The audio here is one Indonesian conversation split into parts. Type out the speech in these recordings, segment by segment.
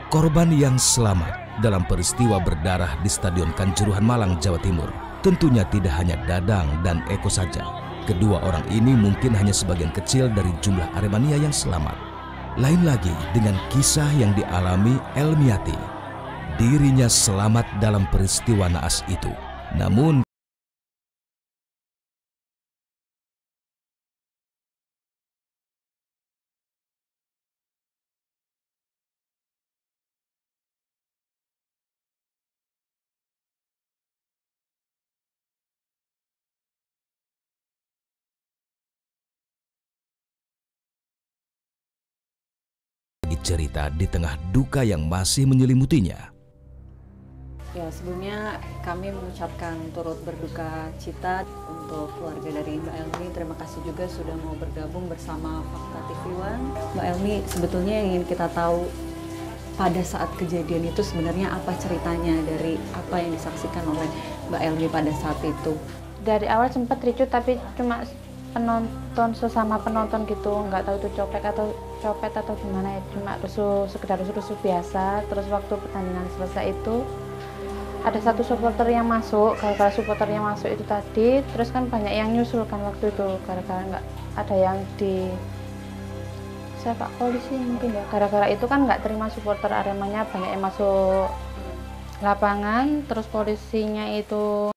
Korban yang selamat dalam peristiwa berdarah di Stadion Kanjuruhan Malang, Jawa Timur tentunya tidak hanya Dadang dan Eko saja. Kedua orang ini mungkin hanya sebagian kecil dari jumlah Aremania yang selamat. Lain lagi dengan kisah yang dialami Elmiati. Dirinya selamat dalam peristiwa naas itu. Namun cerita di tengah duka yang masih menyelimutinya. Ya, sebelumnya kami mengucapkan turut berduka cita untuk keluarga dari Mbak Elmi. Terima kasih juga sudah mau bergabung bersama Fakta TV One. Mbak Elmi, sebetulnya yang ingin kita tahu pada saat kejadian itu sebenarnya apa ceritanya dari apa yang disaksikan oleh Mbak Elmi pada saat itu? Dari awal sempat ricu tapi cuma penonton, sesama penonton gitu, nggak tahu itu copet atau gimana ya, cuma sekedar rusuh biasa. Terus waktu pertandingan selesai itu ada satu supporter yang masuk, gara-gara supporternya masuk itu tadi, terus kan banyak yang nyusul kan waktu itu, gara-gara nggak ada yang di sepak polisi mungkin ya, gara-gara itu kan nggak terima supporter Aremanya banyak yang masuk lapangan, terus polisinya itu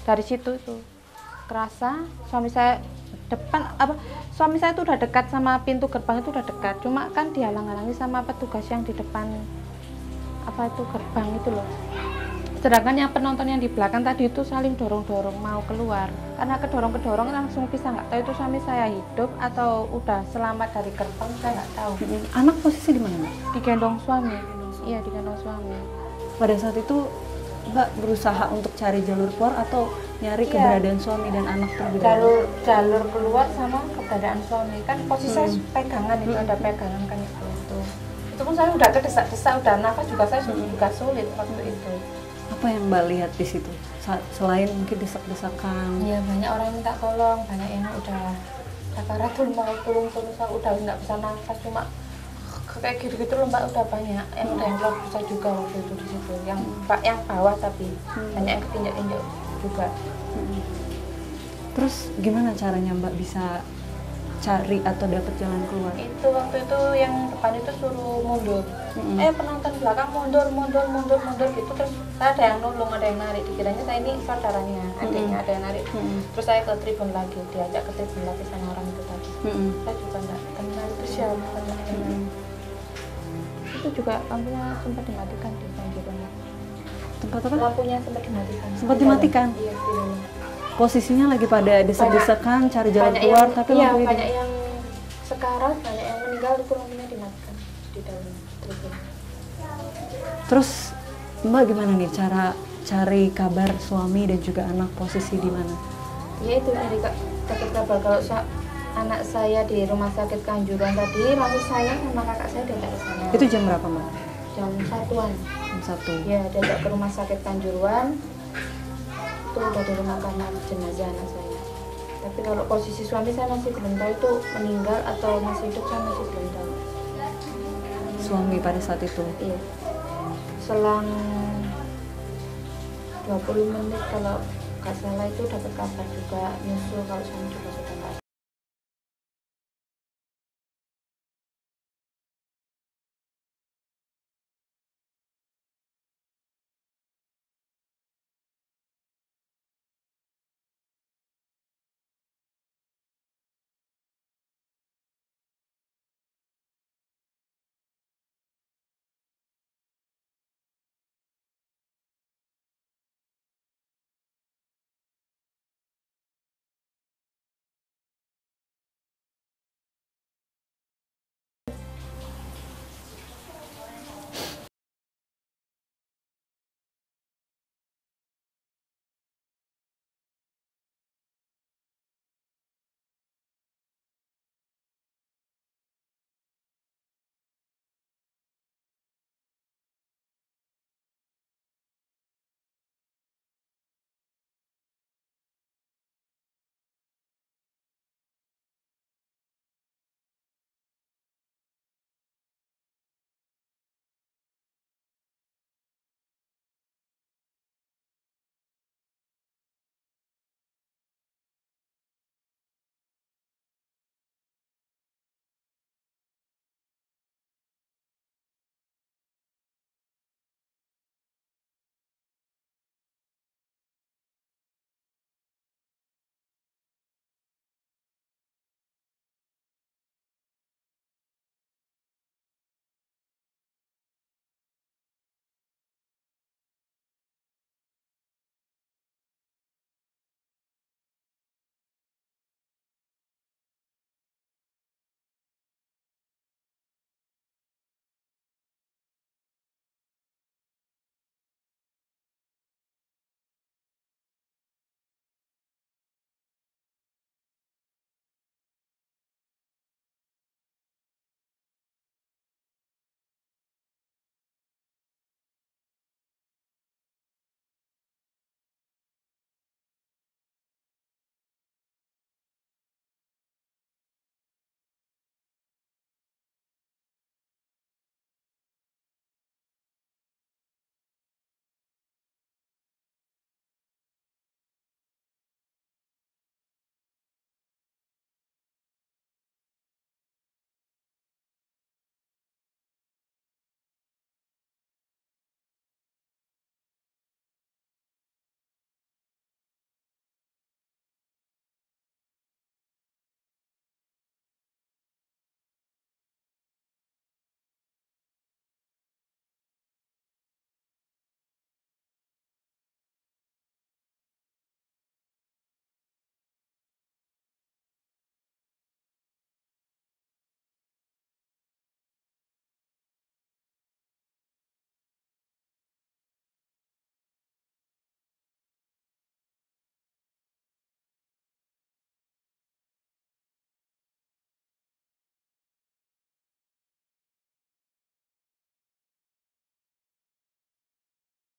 dari situ tuh kerasa suami saya tuh udah dekat sama pintu gerbang, itu udah dekat, cuma kan dihalang-halangi sama petugas yang di depan gerbang itu loh. Sedangkan yang penonton yang di belakang tadi itu saling dorong-dorong mau keluar, karena kedorong-kedorong langsung bisa, nggak tahu itu suami saya hidup atau udah selamat dari gerbang, saya nggak tahu. Anak posisi di mana, Mbak? Digendong suami. Iya, digendong suami. Pada saat itu Mbak berusaha untuk cari jalur keluar atau nyari keberadaan suami dan anak terlebih dahulu? Jalur keluar sama keberadaan suami, kan posisi saya pegangan itu, ada pegangan kan itu pun saya udah kedesak-desak, udah nafas juga saya juga sulit waktu itu. Apa yang Mbak lihat di situ selain mungkin desak-desakan? Ya banyak orang yang minta tolong, banyak yang udah ratul mau turun saya udah nggak bisa nafas, cuma kayak gitu-gitu loh Mbak, udah banyak yang udah yang keluar bisa juga waktu itu di situ, yang bawah tapi banyak yang ketinjak-injak juga. Terus gimana caranya Mbak bisa cari atau dapat jalan keluar? Itu waktu itu yang depan itu suruh mundur, penonton belakang mundur gitu, terus saya ada yang nolong, ada yang narik, dikiranya saya ini saudaranya, adiknya, ada yang narik. Terus saya ke tribun lagi, diajak ke tribun lagi sama orang itu tadi. Saya juga nggak kenal itu siapa. Itu juga lampunya sempat dimatikan di Kanjuruhan. Tempat apa? Lampunya sempat dimatikan. Sempat dimatikan? Iya, posisinya lagi pada desak-desakan cari jalan keluar, tapi lampunya banyak yang sekarat, banyak yang meninggal, itu lampunya dimatikan di dalam tribun. Terus Mbak gimana nih cara cari kabar suami dan juga anak, posisi di mana? Ya itu tadi Kak, dapat kabar kalau anak saya di rumah sakit Kanjuruhan tadi, lalu saya sama kakak saya diajak ke sana. Itu jam berapa Mbak? Jam 1-an. Jam 1. Ya, diajak ke rumah sakit Kanjuruhan. Itu udah di rumah kamar jenazah anak saya. Tapi kalau posisi suami saya masih belum tahu itu meninggal atau masih hidup, saya masih belum tahu. Suami pada saat itu? Iya. Selang 20 menit kalau nggak salah itu dapat kabar juga nyusul kalau suami juga sudah nggak ada.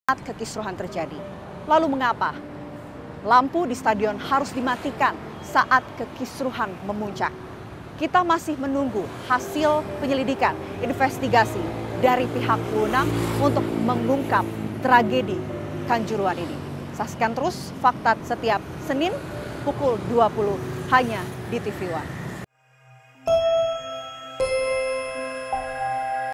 saat kekisruhan terjadi. Lalu mengapa lampu di stadion harus dimatikan saat kekisruhan memuncak? Kita masih menunggu hasil penyelidikan investigasi dari pihak berwenang untuk mengungkap tragedi Kanjuruhan ini. Saksikan terus Fakta setiap Senin pukul 20 hanya di TV One.